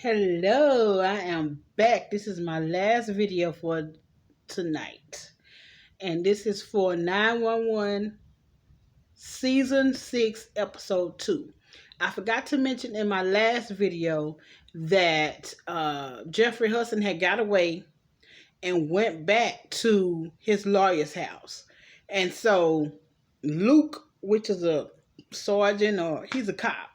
Hello, I am back. This is my last video for tonight. And this is for 911 Season 6, Episode 2. I forgot to mention in my last video that Jeffrey Hudson had got away and went back to his lawyer's house. And so Luke, which is a sergeant or he's a cop,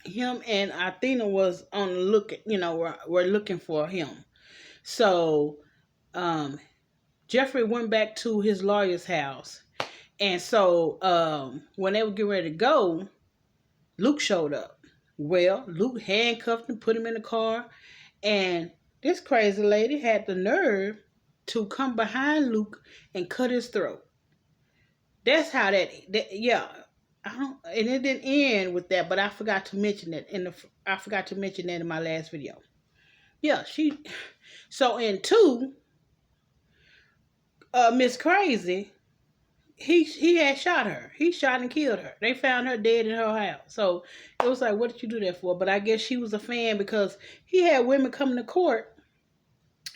him and Athena was on the look, were looking for him. So Jeffrey went back to his lawyer's house. And so when they were getting ready to go, Luke showed up. Well, Luke handcuffed him, put him in the car, and this crazy lady had the nerve to come behind Luke and cut his throat. That's how yeah. And it didn't end with that, but I forgot to mention that in my last video. Yeah, so in 2, Miss Crazy, he had shot her. He shot and killed her. They found her dead in her house. So it was like, what did you do that for? But I guess she was a fan because he had women coming to court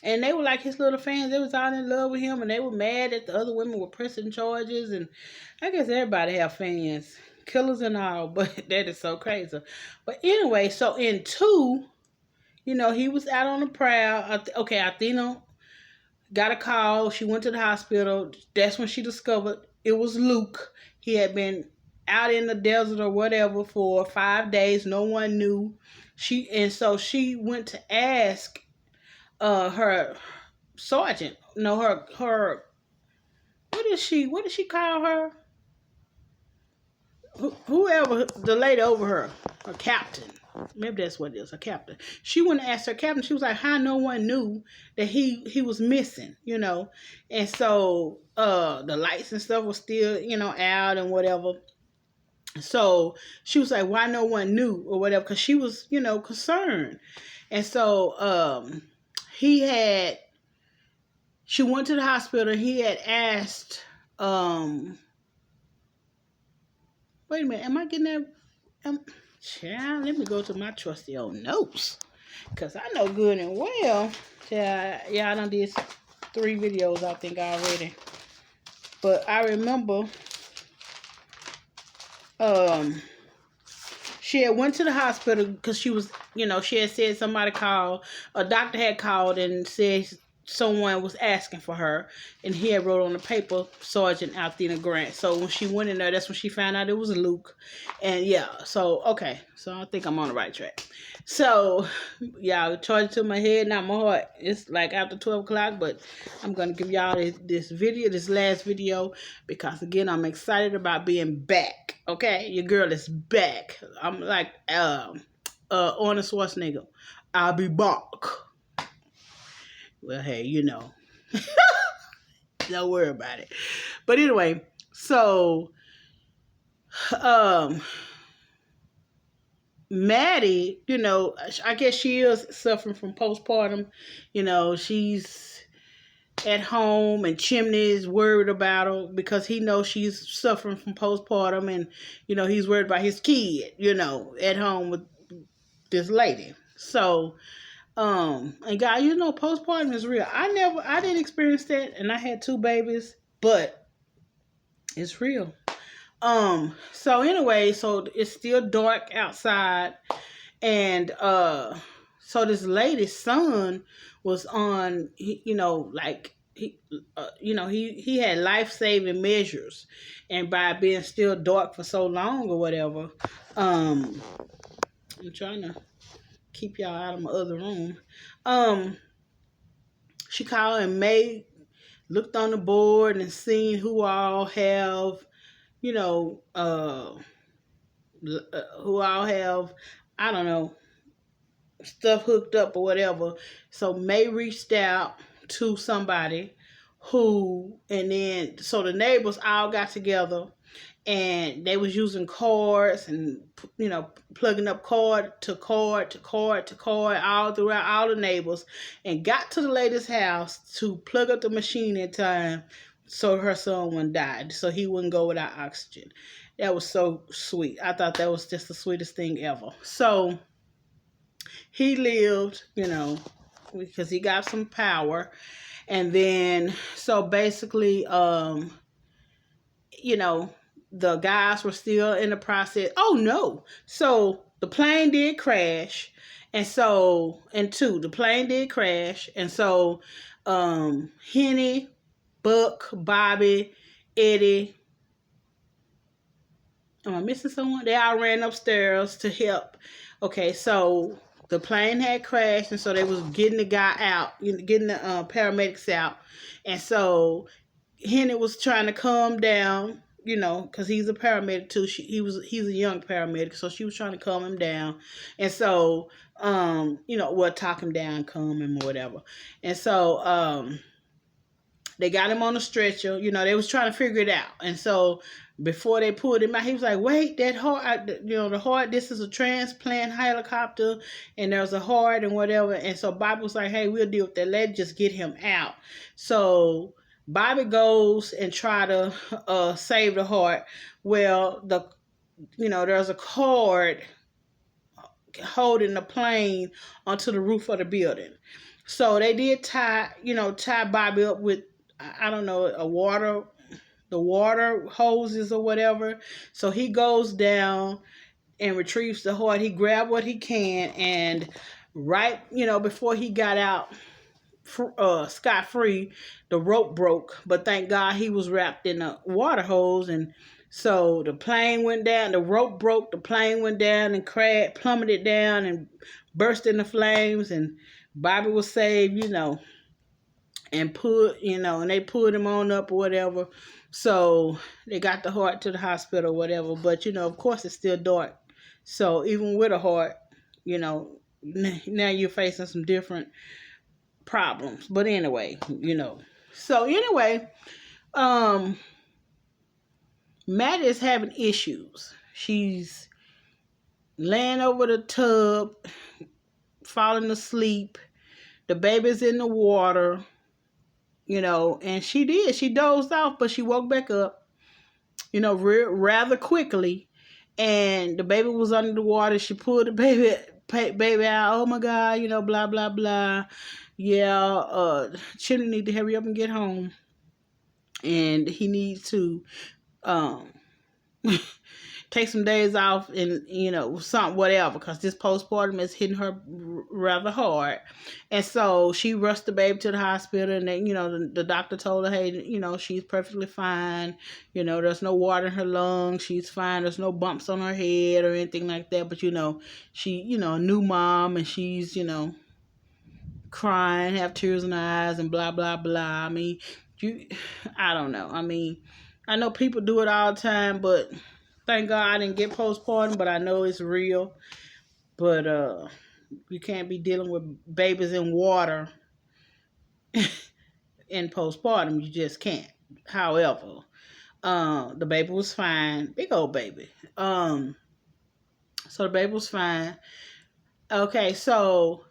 and they were like his little fans. They was all in love with him and they were mad that the other women were pressing charges. And I guess everybody have fans, killers and all, but that is so crazy. But anyway, so in 2, he was out on the prowl. Okay, Athena got a call. She went to the hospital. That's when she discovered it was Luke. He had been out in the desert or whatever for 5 days. No one knew. So she went to ask her sergeant. No, her what did she call her? Whoever, the lady over her captain. Maybe that's what it is, a captain. She went to ask her captain. She was like, how no one knew that he was missing, And so the lights and stuff was still, out and whatever. So she was like, why no one knew or whatever? Because she was, concerned. And so she went to the hospital. He had asked, wait a minute, am I getting that? Child, let me go to my trusty old notes. Because I know good and well. Child, yeah, I done did 3 videos, I think, already. But I remember she had went to the hospital because she was, she had said somebody called, a doctor had called and said someone was asking for her, and he had wrote on the paper Sergeant Athena Grant. So when she went in there, that's when she found out it was Luke. And yeah, so okay, so I think I'm on the right track. So y'all, charge it to my head, not my heart. It's like after 12 o'clock, but I'm gonna give y'all this last video, because again, I'm excited about being back. Okay, your girl is back. I'm like Arnold Schwarzenegger. I'll be back. Well, hey, don't worry about it. But anyway, so Maddie, I guess she is suffering from postpartum. She's at home and Chimney is worried about her because he knows she's suffering from postpartum, and he's worried about his kid, at home with this lady. So and God, postpartum is real. I didn't experience that, and I had 2 babies, but it's real. So anyway, so it's still dark outside, and so this lady's son was on, he had life-saving measures, and by being still dark for so long or whatever, I'm trying to keep y'all out of my other room. She called and looked on the board and seen who all have, who all have, I don't know, stuff hooked up or whatever. So May reached out to somebody and then, so the neighbors all got together, and they was using cords and, plugging up cord to cord to cord to cord all throughout all the neighbors, and got to the lady's house to plug up the machine in time so her son wouldn't die, so he wouldn't go without oxygen. That was so sweet. I thought that was just the sweetest thing ever. So he lived, because he got some power. And then, so basically, the guys were still in the process. Oh no. So the plane did crash. And so, the plane did crash. And so, Henny, Buck, Bobby, Eddie, am I missing someone? They all ran upstairs to help. Okay, so the plane had crashed, and so they was getting the guy out, getting the paramedics out. And so Henny was trying to calm down, because he's a paramedic too. He's a young paramedic, so she was trying to calm him down. And so, talk him down, calm him or whatever. And so, they got him on a stretcher. They was trying to figure it out. And so before they pulled him out, he was like, wait, that heart, the heart, this is a transplant helicopter, and there's a heart and whatever. And so Bobby was like, hey, we'll deal with that. Let's just get him out. So Bobby goes and try to save the heart. Well, there's a cord holding the plane onto the roof of the building. So they did tie Bobby up with, I don't know, the water hoses or whatever. So he goes down and retrieves the heart. He grabbed what he can, and right, before he got out scot-free, the rope broke. But thank God he was wrapped in a water hose, and so the plane went down, the rope broke, the plane went down and plummeted down and burst into flames, and Bobby was saved, and and they pulled him on up or whatever. So they got the heart to the hospital or whatever. But, of course it's still dark. So even with a heart, now you're facing some different problems. But anyway, So anyway, Maddie is having issues. She's laying over the tub, falling asleep. The baby's in the water, and she dozed off, but she woke back up, rather quickly. And the baby was under the water. She pulled the baby out. Oh my God, blah, blah, blah. Yeah, Chimney need to hurry up and get home. And he needs to, take some days off and, something, whatever, because this postpartum is hitting her rather hard. And so she rushed the baby to the hospital, and then, the doctor told her, hey, she's perfectly fine. There's no water in her lungs. She's fine. There's no bumps on her head or anything like that. But, she, a new mom, and she's, crying, have tears in her eyes and blah, blah, blah. I mean, I don't know. I mean, I know people do it all the time, but thank God I didn't get postpartum, but I know it's real. But you can't be dealing with babies in water in postpartum. You just can't. However, the baby was fine. Big old baby. So the baby was fine. Okay, so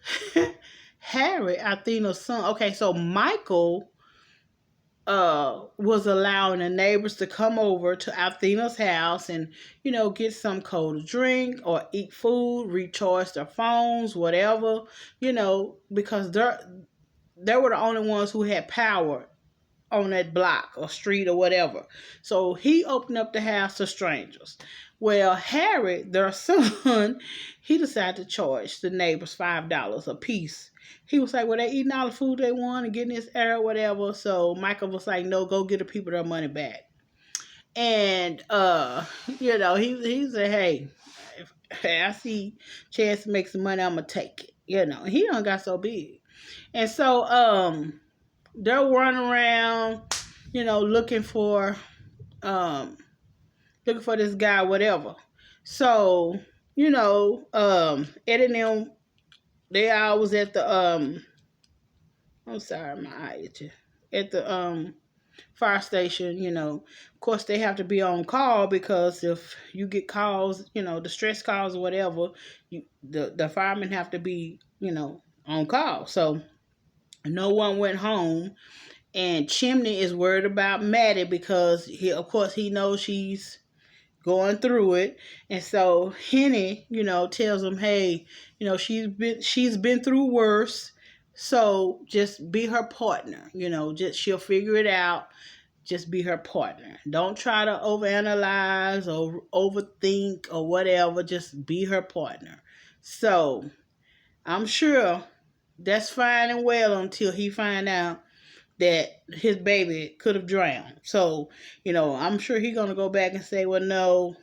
Harry, Athena's son. Okay, so Michael was allowing the neighbors to come over to Athena's house and, get some cold drink or eat food, recharge their phones, whatever, because they were the only ones who had power on that block or street or whatever. So he opened up the house to strangers. Well, Harry, their son, he decided to charge the neighbors $5 a piece. He was like, well, they eating all the food they want and getting this air or whatever. So Michael was like, no, go get the people their money back. And, he said, hey, if I see chance to make some money, I'm going to take it. He done got so big. And so, they're running around, looking for this guy, whatever. So, Ed and them, they always at the I'm sorry, my eye itching. At the fire station, of course they have to be on call, because if you get calls, distress calls or whatever, the firemen have to be, on call. So no one went home, and Chimney is worried about Maddie because he knows she's going through it. And so Henny, tells him, hey, she's been through worse. So just be her partner. Just she'll figure it out. Just be her partner. Don't try to overanalyze or overthink or whatever. Just be her partner. So I'm sure that's fine and well until he find out that his baby could have drowned. So, I'm sure he's gonna go back and say, well, no,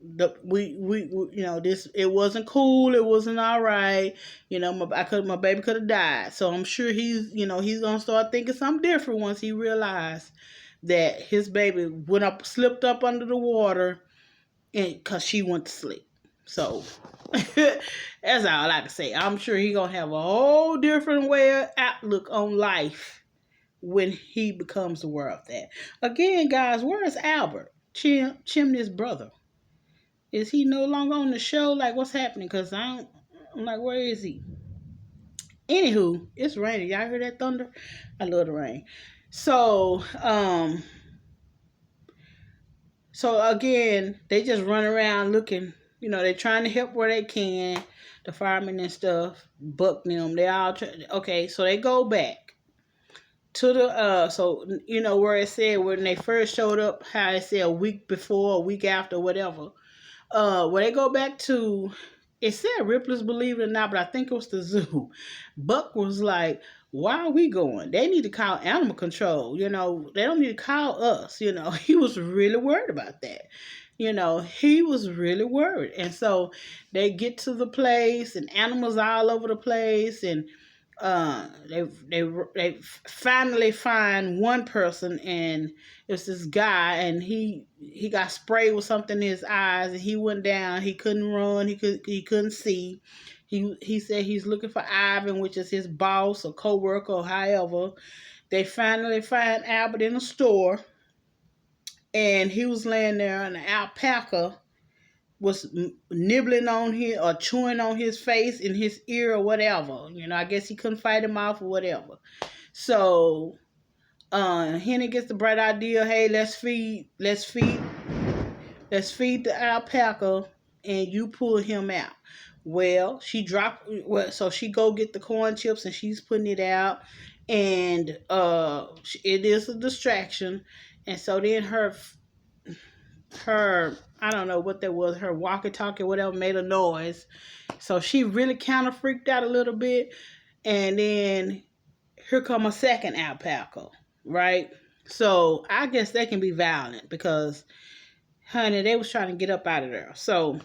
this, it wasn't cool, it wasn't all right. My baby could have died. So I'm sure he's gonna start thinking something different once he realized that his baby slipped up under the water, and because she went to sleep. So that's all I can say. I'm sure he's gonna have a whole different way of outlook on life when he becomes aware of that. Again, guys, where is Albert? Chimney's brother. Is he no longer on the show? Like, what's happening? Because I'm like, where is he? Anywho, it's raining. Y'all hear that thunder? I love the rain. So again, they just run around looking. They're trying to help where they can. The firemen and stuff, Buck them. They all okay. So they go back to the where it said when they first showed up, how it said a week before, a week after, whatever. When they go back to, it said Ripley's, believe it or not, but I think it was the zoo. Buck was like, why are we going? They need to call animal control. They don't need to call us. He was really worried about that. He was really worried. And so they get to the place and animals all over the place, and they finally find one person, and it's this guy, and he got sprayed with something in his eyes, and he went down. He couldn't run. He couldn't see. He said he's looking for Ivan, which is his boss or co-worker or however. They finally find Albert in a store, and he was laying there, and the alpaca was nibbling on him or chewing on his face, in his ear or whatever. I guess he couldn't fight him off or whatever. So Henny gets the bright idea, hey, let's feed the alpaca and you pull him out. Well, so she go get the corn chips and she's putting it out, and it is a distraction. And so then her I don't know what that was, her walkie-talkie, whatever, made a noise. So she really kind of freaked out a little bit. And then here come a second alpaca, right? So I guess they can be violent because, honey, they was trying to get up out of there. So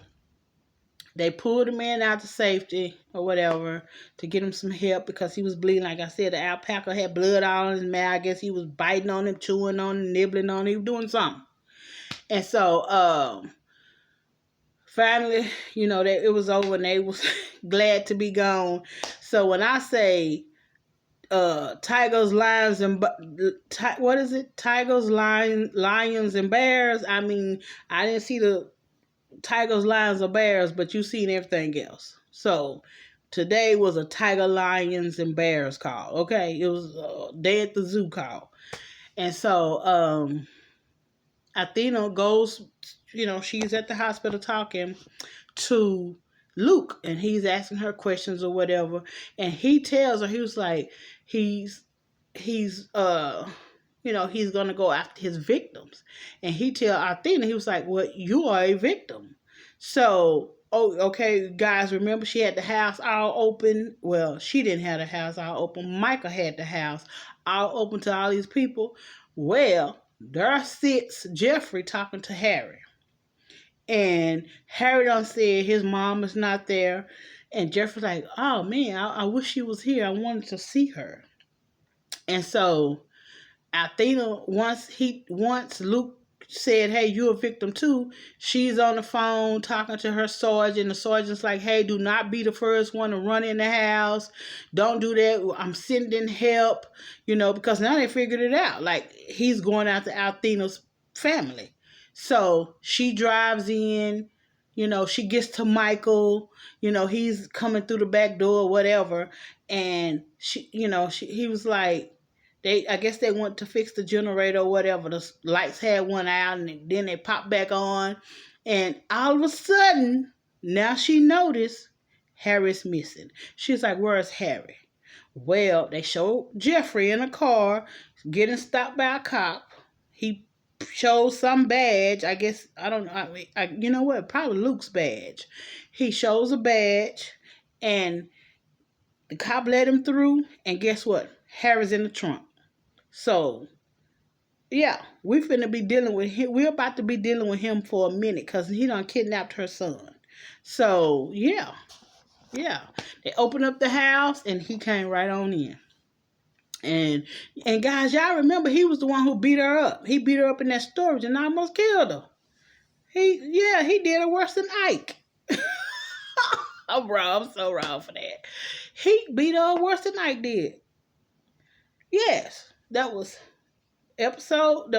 they pulled the man out to safety or whatever to get him some help because he was bleeding. Like I said, the alpaca had blood all in his mouth. I guess he was biting on him, chewing on him, nibbling on him. He was doing something. And so finally, it was over and they was glad to be gone. So when I say tigers, lions, and what is it? Tigers, lions, and bears. I mean, I didn't see the tigers, lions, or bears, but you seen everything else. So today was a tiger, lions, and bears call. Okay, it was a day at the zoo call. And so Athena goes, she's at the hospital talking to Luke, and he's asking her questions or whatever, and he tells her, he was like, he's gonna go after his victims, and he tell Athena, he was like, well, you are a victim. So, okay, guys, remember she had the house all open. Well, she didn't have the house all open. Michael had the house all open to all these people. Well, there sits Jeffrey talking to Harry. And Harry done said his mom is not there. And Jeffrey's like, oh man, I wish she was here. I wanted to see her. And so Athena, once Luke said, hey, you're a victim too, she's on the phone talking to her sergeant. The sergeant's like, hey, do not be the first one to run in the house. Don't do that. I'm sending help, because now they figured it out. Like, he's going after Athena's family. So she drives in, she gets to Michael, he's coming through the back door or whatever. And he was like, I guess they went to fix the generator or whatever. The lights had went out and then they popped back on. And all of a sudden, now she noticed Harry's missing. She's like, where's Harry? Well, they showed Jeffrey in a car getting stopped by a cop. He shows some badge. I guess, I don't know. You know what? Probably Luke's badge. He shows a badge, and the cop let him through. And guess what? Harry's in the trunk. So, yeah, we finna be dealing with him. We're about to be dealing with him for a minute because he done kidnapped her son. So, yeah. Yeah. They opened up the house and he came right on in. And guys, y'all remember he was the one who beat her up. He beat her up in that storage and almost killed her. He did it worse than Ike. I'm wrong. I'm so wrong for that. He beat her up worse than Ike did. Yes, that was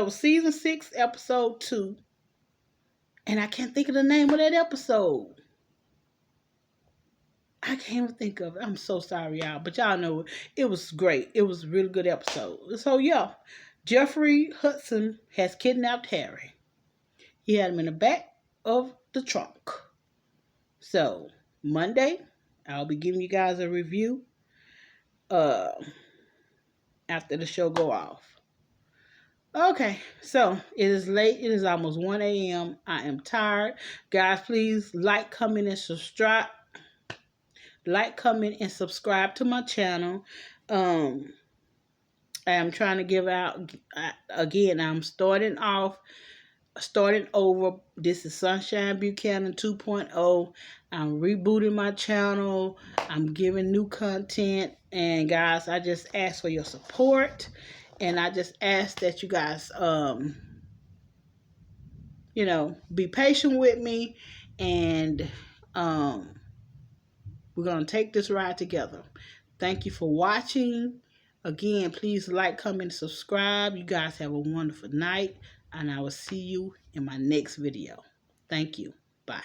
season 6, episode 2. And I can't think of the name of that episode. I can't even think of it. I'm so sorry, y'all. But y'all know it was great. It was a really good episode. So, yeah, Jeffrey Hudson has kidnapped Harry. He had him in the back of the trunk. So, Monday, I'll be giving you guys a review after the show go off. Okay, so it is late. It is almost 1 a.m. I am tired. Guys, please like, comment, and subscribe. Like, comment, and subscribe to my channel. I am trying to give out, again, I'm starting over. This is Sunshine Buchanan 2.0. I'm rebooting my channel. I'm giving new content. And guys, I just ask for your support. And I just ask that you guys, be patient with me. And we're going to take this ride together. Thank you for watching. Again, please like, comment, subscribe. You guys have a wonderful night. And I will see you in my next video. Thank you. Bye.